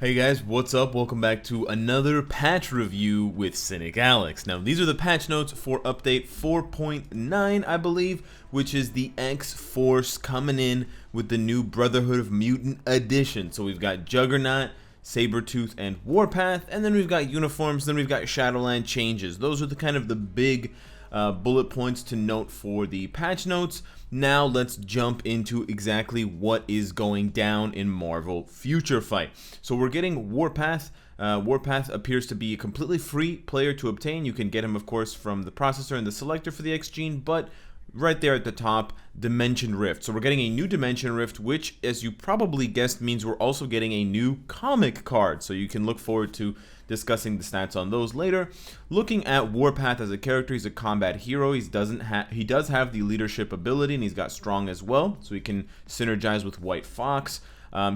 Hey guys, what's up? Welcome back to another patch review with Cynicalex. Now, these are the patch notes for update 4.9, I believe, which is the X-Force coming in with the new Brotherhood of Mutant edition. So we've got Juggernaut, Sabertooth, and Warpath, and then we've got uniforms, then we've got Shadowland changes. Those are the kind of the big bullet points to note for the patch notes. Now let's jump into exactly what is going down in Marvel Future Fight. So we're getting Warpath. Warpath appears to be a completely free player to obtain. You can get him, of course, from the processor and the selector for the X gene, but right there at the top, Dimension Rift. So we're getting a new Dimension Rift, which, as you probably guessed, means we're also getting a new comic card. So you can look forward to discussing the stats on those later. Looking at Warpath as a character, he's a combat hero. He does have the leadership ability, and he's got strong as well, so he can synergize with White Fox.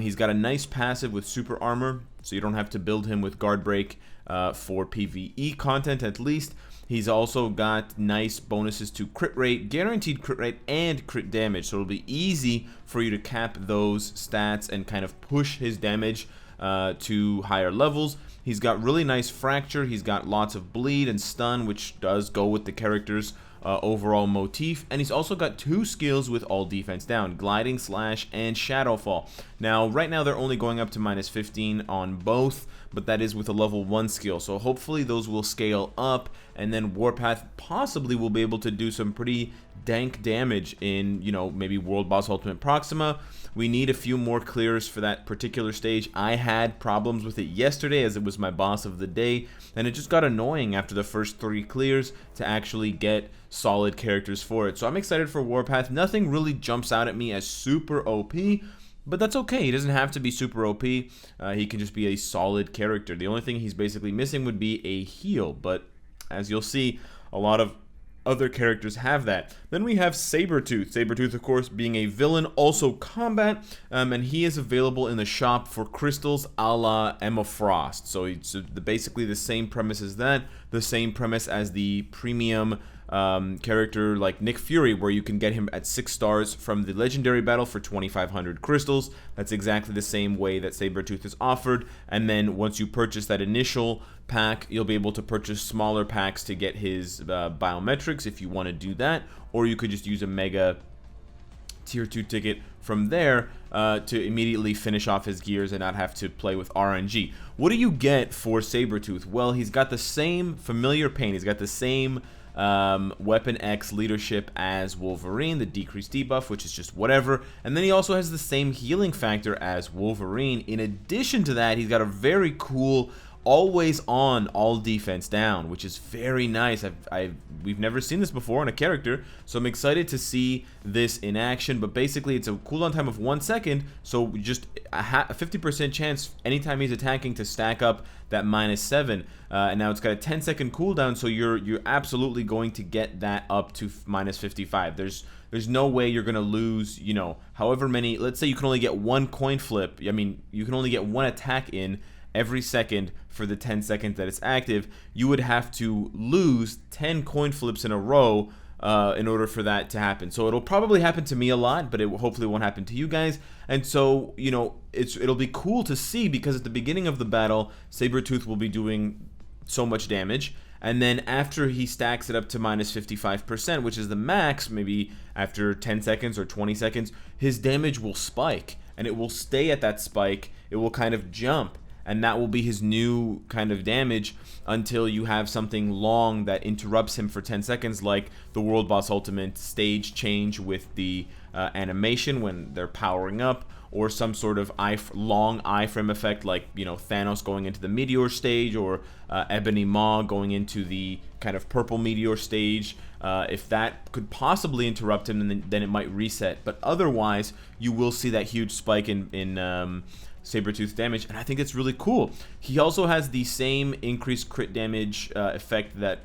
He's got a nice passive with super armor, so you don't have to build him with guard break for PvE content at least. He's also got nice bonuses to crit rate, guaranteed crit rate, and crit damage, so it'll be easy for you to cap those stats and kind of push his damage to higher levels. He's got really nice fracture, he's got lots of bleed and stun, which does go with the character's overall motif, and he's also got two skills with all defense down, gliding, slash, and shadowfall. Now right now they're only going up to -15 on both, but that is with a level 1 skill, so hopefully those will scale up, and then Warpath possibly will be able to do some pretty dank damage in, you know, maybe World Boss Ultimate Proxima. We need a few more clears for that particular stage. I had problems with it yesterday as it was my boss of the day, and it just got annoying after the first 3 clears to actually get solid characters for it. So I'm excited for Warpath. Nothing really jumps out at me as super OP, but that's okay. He doesn't have to be super OP. He can just be a solid character. The only thing he's basically missing would be a heal, but as you'll see, a lot of other characters have that. Then we have Sabertooth. Sabertooth, of course, being a villain, also combat, and he is available in the shop for crystals a la Emma Frost. So it's basically the same premise as that, the same premise as the premium character like Nick Fury, where you can get him at 6 stars from the legendary battle for 2,500 crystals. That's exactly the same way that Sabertooth is offered, and then once you purchase that initial pack, you'll be able to purchase smaller packs to get his biometrics if you want to do that, or you could just use a mega tier 2 ticket from there to immediately finish off his gears and not have to play with RNG. What do you get for Sabertooth? Well, he's got the same familiar pain, he's got the same Weapon X leadership as Wolverine, the decreased debuff, which is just whatever, and then he also has the same healing factor as Wolverine. In addition to that, he's got a very cool always on all defense down, which is very nice. We've never seen this before on a character, so I'm excited to see this in action. But basically it's a cooldown time of 1 second, so just a 50% chance anytime he's attacking to stack up that -7, and now it's got a 10-second cooldown, so you're absolutely going to get that up to -55. There's no way you're gonna lose, you know, however many. Let's say you can only get 1 coin flip. I mean, you can only get 1 attack in every second for the 10 seconds that it's active. You would have to lose 10 coin flips in a row in order for that to happen. So it'll probably happen to me a lot, but it hopefully won't happen to you guys. And so, you know, it'll be cool to see, because at the beginning of the battle, Sabertooth will be doing so much damage, and then after he stacks it up to -55%, which is the max, maybe after 10 seconds or 20 seconds, his damage will spike, and it will stay at that spike. It will kind of jump, and that will be his new kind of damage until you have something long that interrupts him for 10 seconds, like the World Boss Ultimate stage change with the animation when they're powering up, or some sort of long iframe effect, like, you know, Thanos going into the meteor stage, or Ebony Maw going into the kind of purple meteor stage. If that could possibly interrupt him, then it might reset, but otherwise you will see that huge spike in Sabertooth damage, and I think it's really cool. He also has the same increased crit damage effect that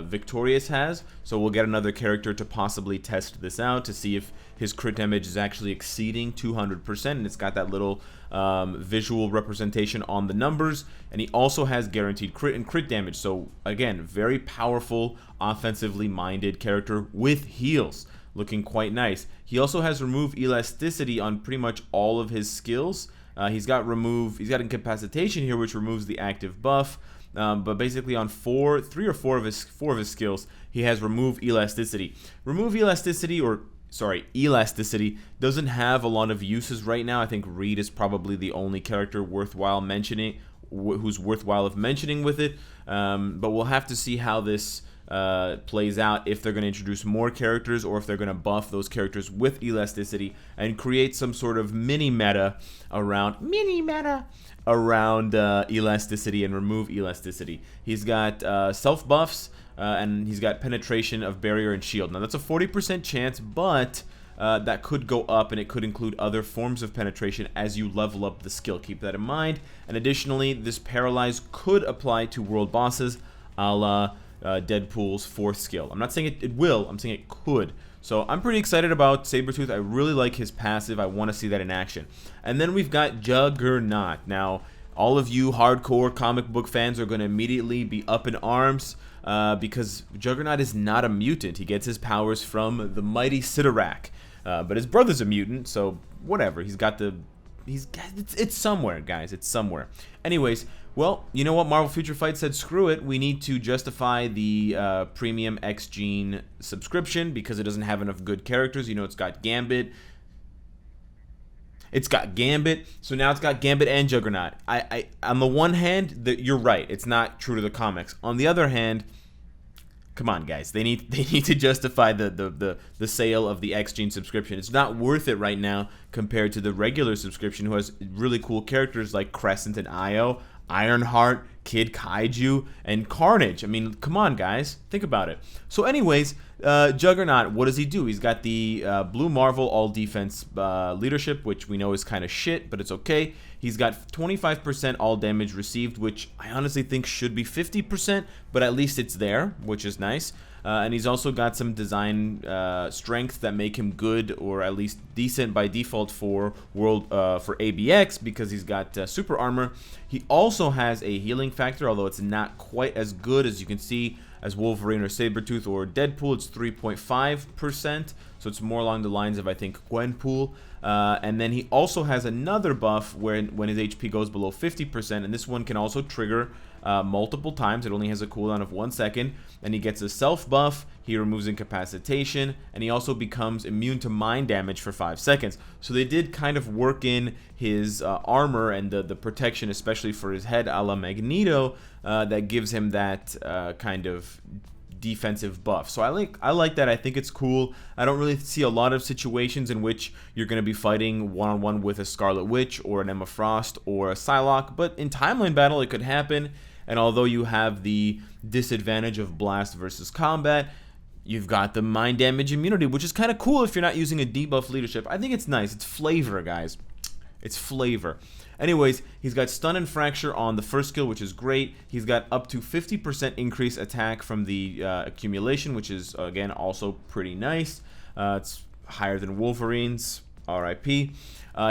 Victorious has, so we'll get another character to possibly test this out to see if his crit damage is actually exceeding 200%, and it's got that little visual representation on the numbers. And he also has guaranteed crit and crit damage, so again, very powerful, offensively minded character with heals, looking quite nice. He also has remove elasticity on pretty much all of his skills, He's got incapacitation here, which removes the active buff. But basically on 3 or 4 of his skills, he has remove elasticity. Elasticity doesn't have a lot of uses right now. I think Reed is probably the only character worthwhile mentioning, who's worthwhile of mentioning with it. But we'll have to see how this plays out, if they're going to introduce more characters or if they're going to buff those characters with elasticity and create some sort of mini meta around elasticity and remove elasticity. He's got self buffs and he's got penetration of barrier and shield. Now that's a 40% chance, but that could go up, and it could include other forms of penetration as you level up the skill. Keep that in mind. And additionally, this paralyze could apply to world bosses, a la Deadpool's 4th skill. I'm not saying it will, I'm saying it could. So I'm pretty excited about Sabertooth. I really like his passive. I want to see that in action. And then we've got Juggernaut. Now, all of you hardcore comic book fans are going to immediately be up in arms because Juggernaut is not a mutant. He gets his powers from the mighty Cynicalex. But his brother's a mutant, so whatever. It's somewhere, guys. It's somewhere. Anyways, well, you know what? Marvel Future Fight said, screw it. We need to justify the premium X-Gene subscription because it doesn't have enough good characters. You know, it's got Gambit. So now it's got Gambit and Juggernaut. On the one hand, you're right. It's not true to the comics. On the other hand, come on, guys. They need to justify the sale of the X-Gene subscription. It's not worth it right now compared to the regular subscription, who has really cool characters like Crescent and Io, Ironheart, Kid Kaiju, and Carnage. I mean, come on, guys. Think about it. So anyways, Juggernaut, what does he do? He's got the Blue Marvel All Defense leadership, which we know is kind of shit, but it's okay. He's got 25% all damage received, which I honestly think should be 50%, but at least it's there, which is nice. And he's also got some design strength that make him good, or at least decent by default for ABX, because he's got super armor. He also has a healing factor, although it's not quite as good as you can see as Wolverine or Sabretooth or Deadpool. It's 3.5%, so it's more along the lines of, I think, Gwenpool. And then he also has another buff when his HP goes below 50%, and this one can also trigger multiple times. It only has a cooldown of 1 second, and he gets a self buff. He removes incapacitation, and he also becomes immune to mind damage for 5 seconds. So they did kind of work in his armor and the protection, especially for his head, a la Magneto, that gives him that kind of defensive buff. So I like that. I think it's cool. I don't really see a lot of situations in which you're going to be fighting one-on-one with a Scarlet Witch or an Emma Frost or a Psylocke, but in timeline battle it could happen. And although you have the disadvantage of blast versus combat, you've got the mind damage immunity, which is kind of cool if you're not using a debuff leadership. I think it's nice. It's flavor, guys. It's flavor. Anyways, he's got stun and fracture on the first skill, which is great. He's got up to 50% increase attack from the accumulation, which is, again, also pretty nice. It's higher than Wolverine's. RIP.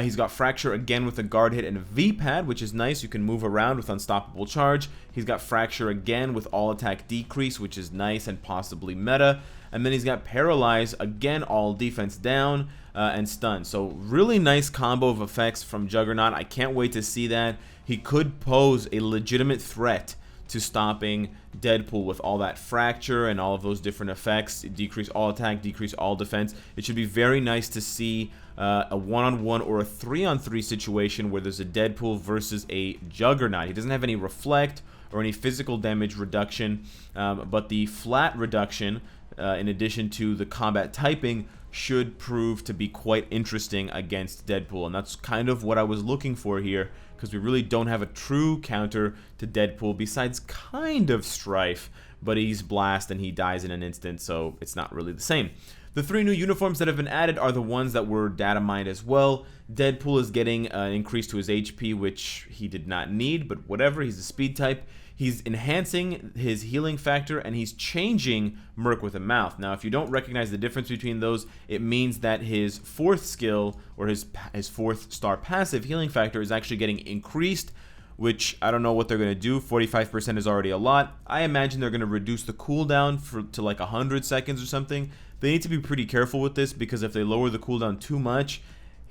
He's got fracture again with a guard hit and a V-pad, which is nice. You can move around with unstoppable charge. He's got fracture again with all attack decrease, which is nice and possibly meta. And then he's got paralyze, again all defense down, and stun. So really nice combo of effects from Juggernaut. I can't wait to see that. He could pose a legitimate threat to stopping Deadpool with all that fracture and all of those different effects. Decrease all attack, decrease all defense. It should be very nice to see a one-on-one or a 3-on-3 situation where there's a Deadpool versus a Juggernaut. He doesn't have any reflect or any physical damage reduction, but the flat reduction, in addition to the combat typing, should prove to be quite interesting against Deadpool. And that's kind of what I was looking for here, because we really don't have a true counter to Deadpool besides kind of Strife, but he's blast and he dies in an instant, so it's not really the same. The 3 new uniforms that have been added are the ones that were data mined as well. Deadpool is getting an increase to his HP, which he did not need, but whatever, he's a speed type. He's enhancing his healing factor, and he's changing Merc with a Mouth. Now, if you don't recognize the difference between those, it means that his 4th skill, or his 4th star passive healing factor, is actually getting increased, which I don't know what they're going to do. 45% is already a lot. I imagine they're going to reduce the cooldown to like 100 seconds or something. They need to be pretty careful with this, because if they lower the cooldown too much,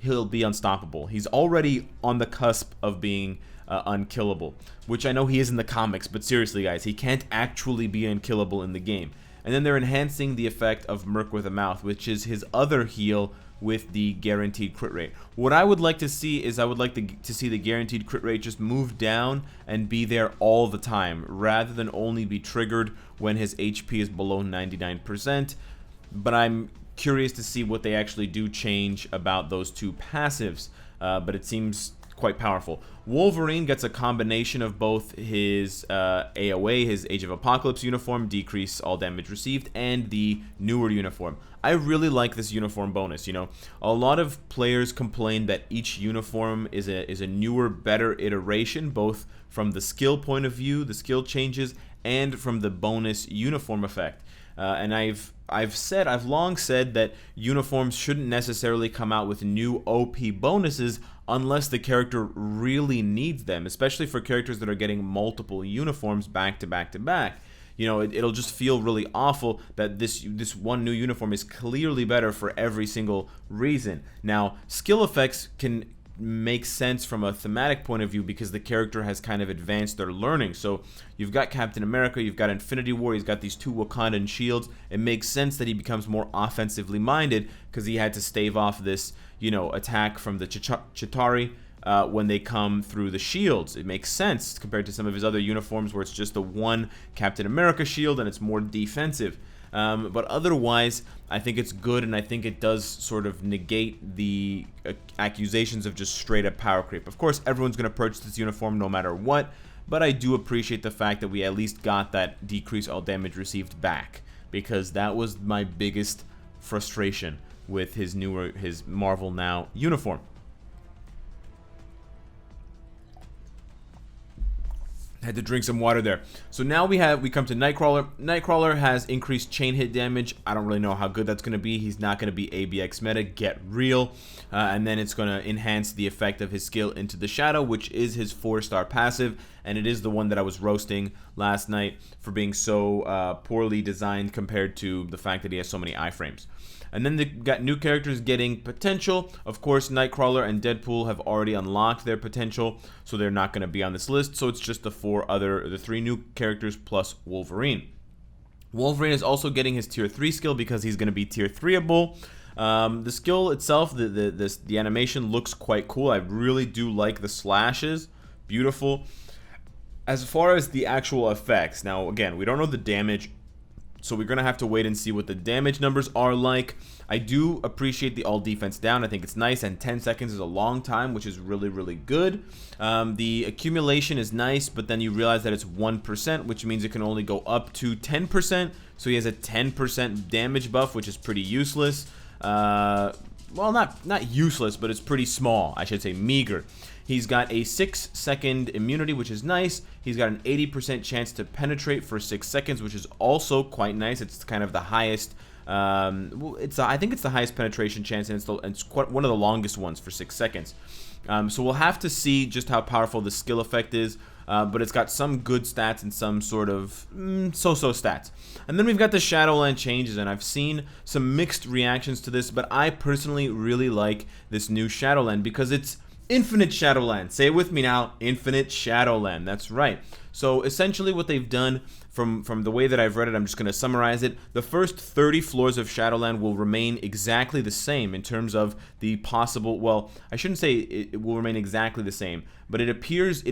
he'll be unstoppable. He's already on the cusp of being unkillable, which I know he is in the comics, but seriously guys, he can't actually be unkillable in the game. And then they're enhancing the effect of Merc with a Mouth, which is his other heal with the guaranteed crit rate. What I would like to see is I would like to see the guaranteed crit rate just move down and be there all the time, rather than only be triggered when his HP is below 99%. But I'm curious to see what they actually do change about those two passives, but it seems quite powerful. Wolverine gets a combination of both his AOA, his Age of Apocalypse uniform, decrease all damage received, and the newer uniform. I really like this uniform bonus. You know, a lot of players complain that each uniform is a newer, better iteration, both from the skill point of view, the skill changes, and from the bonus uniform effect. And I've long said that uniforms shouldn't necessarily come out with new OP bonuses unless the character really needs them, especially for characters that are getting multiple uniforms back to back to back. You know, it'll just feel really awful that this one new uniform is clearly better for every single reason. Now, skill effects can make sense from a thematic point of view because the character has kind of advanced their learning. So you've got Captain America, you've got Infinity War, he's got these two Wakandan shields. It makes sense that he becomes more offensively minded because he had to stave off this, you know, attack from the Chitauri when they come through the shields. It makes sense compared to some of his other uniforms where it's just the one Captain America shield and it's more defensive. But otherwise, I think it's good, and I think it does sort of negate the accusations of just straight up power creep. Of course, everyone's going to purchase this uniform no matter what, but I do appreciate the fact that we at least got that decrease all damage received back, because that was my biggest frustration with his Marvel Now uniform. Had to drink some water there. So now we come to Nightcrawler. Nightcrawler has increased chain hit damage. I don't really know how good that's going to be. He's not going to be ABX meta, get real. And then it's going to enhance the effect of his skill Into the Shadow, which is his 4-star passive, and it is the one that I was roasting last night for being so poorly designed compared to the fact that he has so many iframes. And then they got new characters getting potential. Of course, Nightcrawler and Deadpool have already unlocked their potential, so they're not going to be on this list. So it's just the 3 new characters plus Wolverine. Wolverine is also getting his tier 3 skill because he's going to be tier 3able. The skill itself, the animation looks quite cool. I really do like the slashes. Beautiful. As far as the actual effects, now again, we don't know the damage, so we're going to have to wait and see what the damage numbers are like. I do appreciate the all defense down. I think it's nice, and 10 seconds is a long time, which is really, really good. The accumulation is nice, but then you realize that it's 1%, which means it can only go up to 10%. So he has a 10% damage buff, which is pretty useless. Well, not useless, but it's pretty small. I should say meager. He's got a 6-second immunity, which is nice. He's got an 80% chance to penetrate for 6 seconds, which is also quite nice. It's kind of the highest. I think it's the highest penetration chance, and it's quite one of the longest ones for 6 seconds. So we'll have to see just how powerful the skill effect is. But it's got some good stats and some sort of so-so stats. And then we've got the Shadowland changes, and I've seen some mixed reactions to this, but I personally really like this new Shadowland because it's Infinite Shadowland. Say it with me now, Infinite Shadowland. That's right. So essentially what they've done, from the way that I've read it, I'm just going to summarize it. The first 30 floors of Shadowland will remain exactly the same in terms of the possible, well, I shouldn't say it will remain exactly the same, but it appears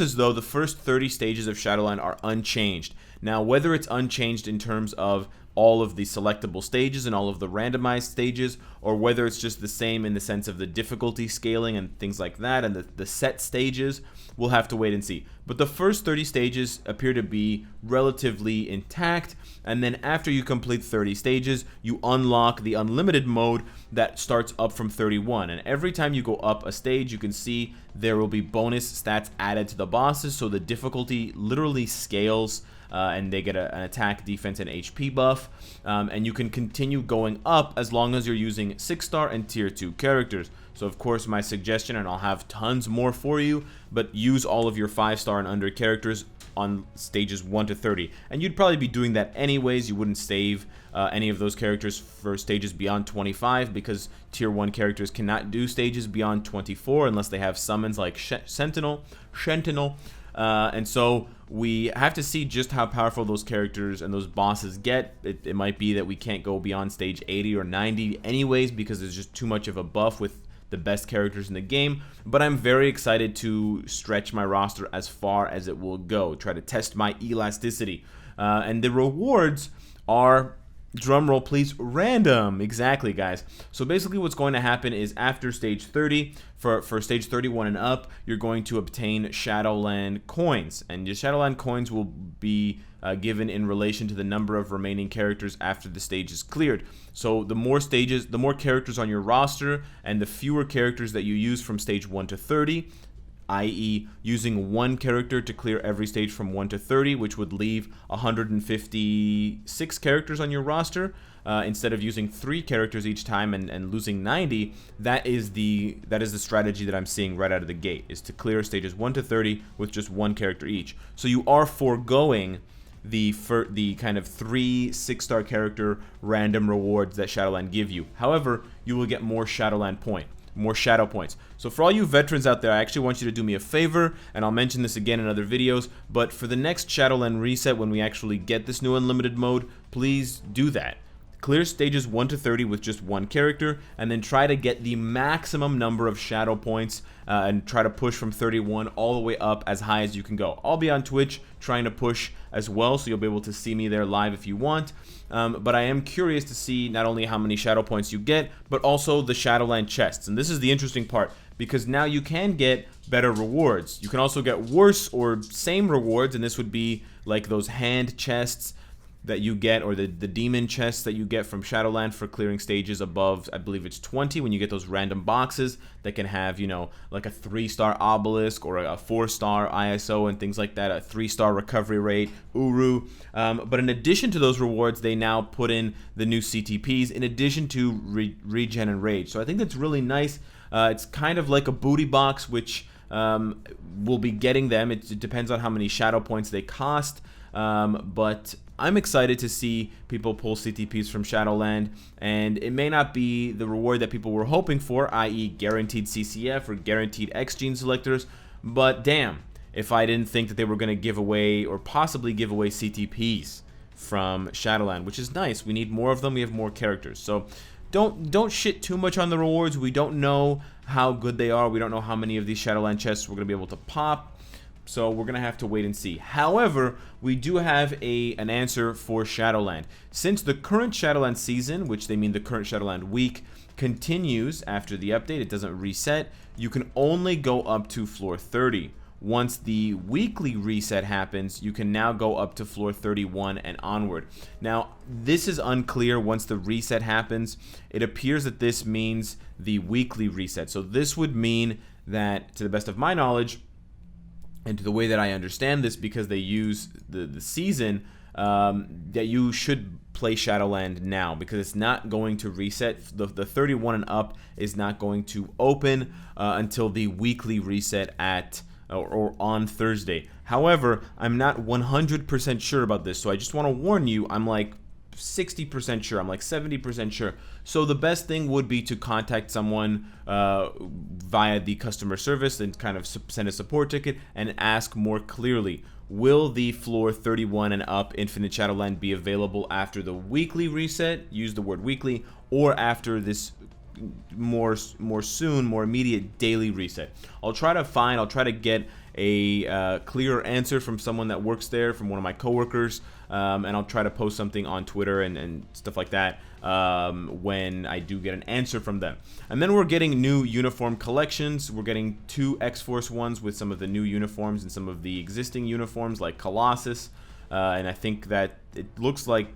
as though the first 30 stages of Shadowland are unchanged. Now, whether it's unchanged in terms of all of the selectable stages and all of the randomized stages, or whether it's just the same in the sense of the difficulty scaling and things like that, and the set stages, we'll have to wait and see. But the first 30 stages appear to be relatively intact, and then after you complete 30 stages, you unlock the unlimited mode that starts up from 31. And every time you go up a stage, you can see there will be bonus stats added to the bosses, so the difficulty literally scales. And they get an attack, defense, and HP buff. And you can continue going up as long as you're using 6-star and tier 2 characters. So of course my suggestion, and I'll have tons more for you, but use all of your 5-star and under characters on stages 1 to 30. And you'd probably be doing that anyways. You wouldn't save any of those characters for stages beyond 25 because tier 1 characters cannot do stages beyond 24 unless they have summons like Sentinel. And so we have to see just how powerful those characters and those bosses get. It might be that we can't go beyond stage 80 or 90 anyways because there's just too much of a buff with the best characters in the game, but I'm very excited to stretch my roster as far as it will go, try to test my elasticity. And the rewards are, drumroll please, random. Exactly, guys. So basically what's going to happen is after stage 30, for stage 31 and up, you're going to obtain Shadowland coins, and your Shadowland coins will be given in relation to the number of remaining characters after the stage is cleared. So the more stages, the more characters on your roster, and the fewer characters that you use from stage 1 to 30, i.e. using one character to clear every stage from 1 to 30, which would leave 156 characters on your roster, instead of using 3 characters each time and losing 90. That is the strategy that I'm seeing right out of the gate, is to clear stages 1 to 30 with just 1 character each. So you are foregoing the kind of 3 6-star character random rewards that Shadowland give you. However, you will get more Shadowland more shadow points. So for all you veterans out there, I actually want you to do me a favor, and I'll mention this again in other videos, but for the next Shadowland reset, when we actually get this new unlimited mode, please do that. Clear stages 1 to 30 with just 1 character, and then try to get the maximum number of shadow points, and try to push from 31 all the way up as high as you can go. I'll be on Twitch trying to push as well, so you'll be able to see me there live if you want. But I am curious to see not only how many shadow points you get, but also the Shadowland chests. And this is the interesting part, because now you can get better rewards. You can also get worse or same rewards, and this would be like those hand chests that you get, or the demon chests that you get from Shadowland for clearing stages above, I believe it's 20, when you get those random boxes that can have, you know, like a 3-star obelisk or a 4-star ISO and things like that, a 3-star recovery rate, Uru. But in addition to those rewards, they now put in the new CTPs in addition to regen and rage. So I think that's really nice. It's kind of like a booty box, which we'll be getting them. It depends on how many shadow points they cost, but I'm excited to see people pull CTPs from Shadowland, and it may not be the reward that people were hoping for, i.e. guaranteed CCF or guaranteed X gene selectors, but damn, if I didn't think that they were going to give away or possibly give away CTPs from Shadowland, which is nice. We need more of them. We have more characters. So don't shit too much on the rewards. We don't know how good they are. We don't know how many of these Shadowland chests we're going to be able to pop. So we're going to have to wait and see. However, we do have an answer for Shadowland. Since the current Shadowland season, which they mean the current Shadowland week, continues after the update, it doesn't reset, you can only go up to floor 30. Once the weekly reset happens, you can now go up to floor 31 and onward. Now, this is unclear once the reset happens. It appears that this means the weekly reset. So this would mean that, to the best of my knowledge, and to the way that I understand this, because they use the season, that you should play Shadowland now, because it's not going to reset. The 31 and up is not going to open until the weekly reset at or on Thursday. However, I'm not 100% sure about this, so I just want to warn you, I'm like 60% sure, I'm like 70% sure. So the best thing would be to contact someone via the customer service and kind of send a support ticket and ask more clearly, will the floor 31 and up Infinite Shadowland be available after the weekly reset, use the word weekly, or after this more immediate daily reset? I'll try to get a clearer answer from someone that works there, from one of my coworkers, and I'll try to post something on Twitter and stuff like that when I do get an answer from them. And then we're getting new uniform collections. We're getting 2 X-Force ones with some of the new uniforms and some of the existing uniforms like Colossus, and I think that it looks like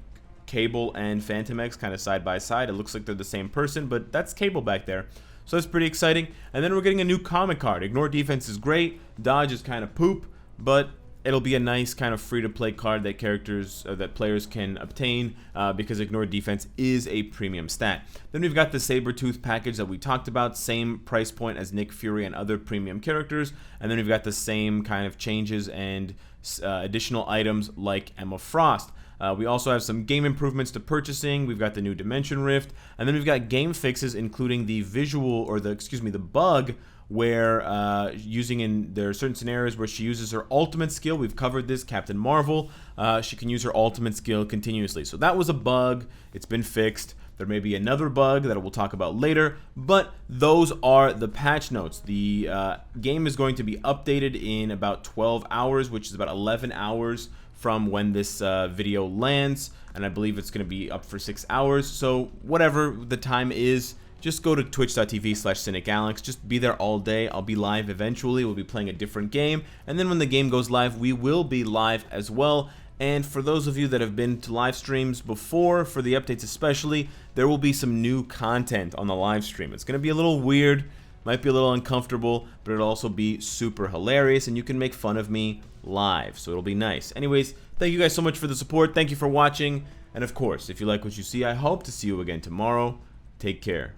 Cable and Phantom X kind of side by side. It looks like they're the same person, but that's Cable back there. So that's pretty exciting. And then we're getting a new comic card. Ignore defense is great. Dodge is kind of poop, but it'll be a nice kind of free-to-play card that that players can obtain because Ignore Defense is a premium stat. Then we've got the Sabertooth package that we talked about, same price point as Nick Fury and other premium characters, and then we've got the same kind of changes and additional items like Emma Frost. We also have some game improvements to purchasing. We've got the new Dimension Rift, and then we've got game fixes, including the the bug where there are certain scenarios where she uses her ultimate skill. We've covered this, Captain Marvel. She can use her ultimate skill continuously. So that was a bug. It's been fixed. There may be another bug that we'll talk about later, but those are the patch notes. The game is going to be updated in about 12 hours, which is about 11 hours from when this video lands, and I believe it's going to be up for 6 hours. So whatever the time is, just go to twitch.tv/Cynicalex. Just be there all day. I'll be live eventually. We'll be playing a different game, and then when the game goes live, we will be live as well. And for those of you that have been to live streams before, for the updates especially, there will be some new content on the live stream. It's going to be a little weird, might be a little uncomfortable, but it'll also be super hilarious, and you can make fun of me live, so it'll be nice. Anyways, thank you guys so much for the support. Thank you for watching, and of course, if you like what you see, I hope to see you again tomorrow. Take care.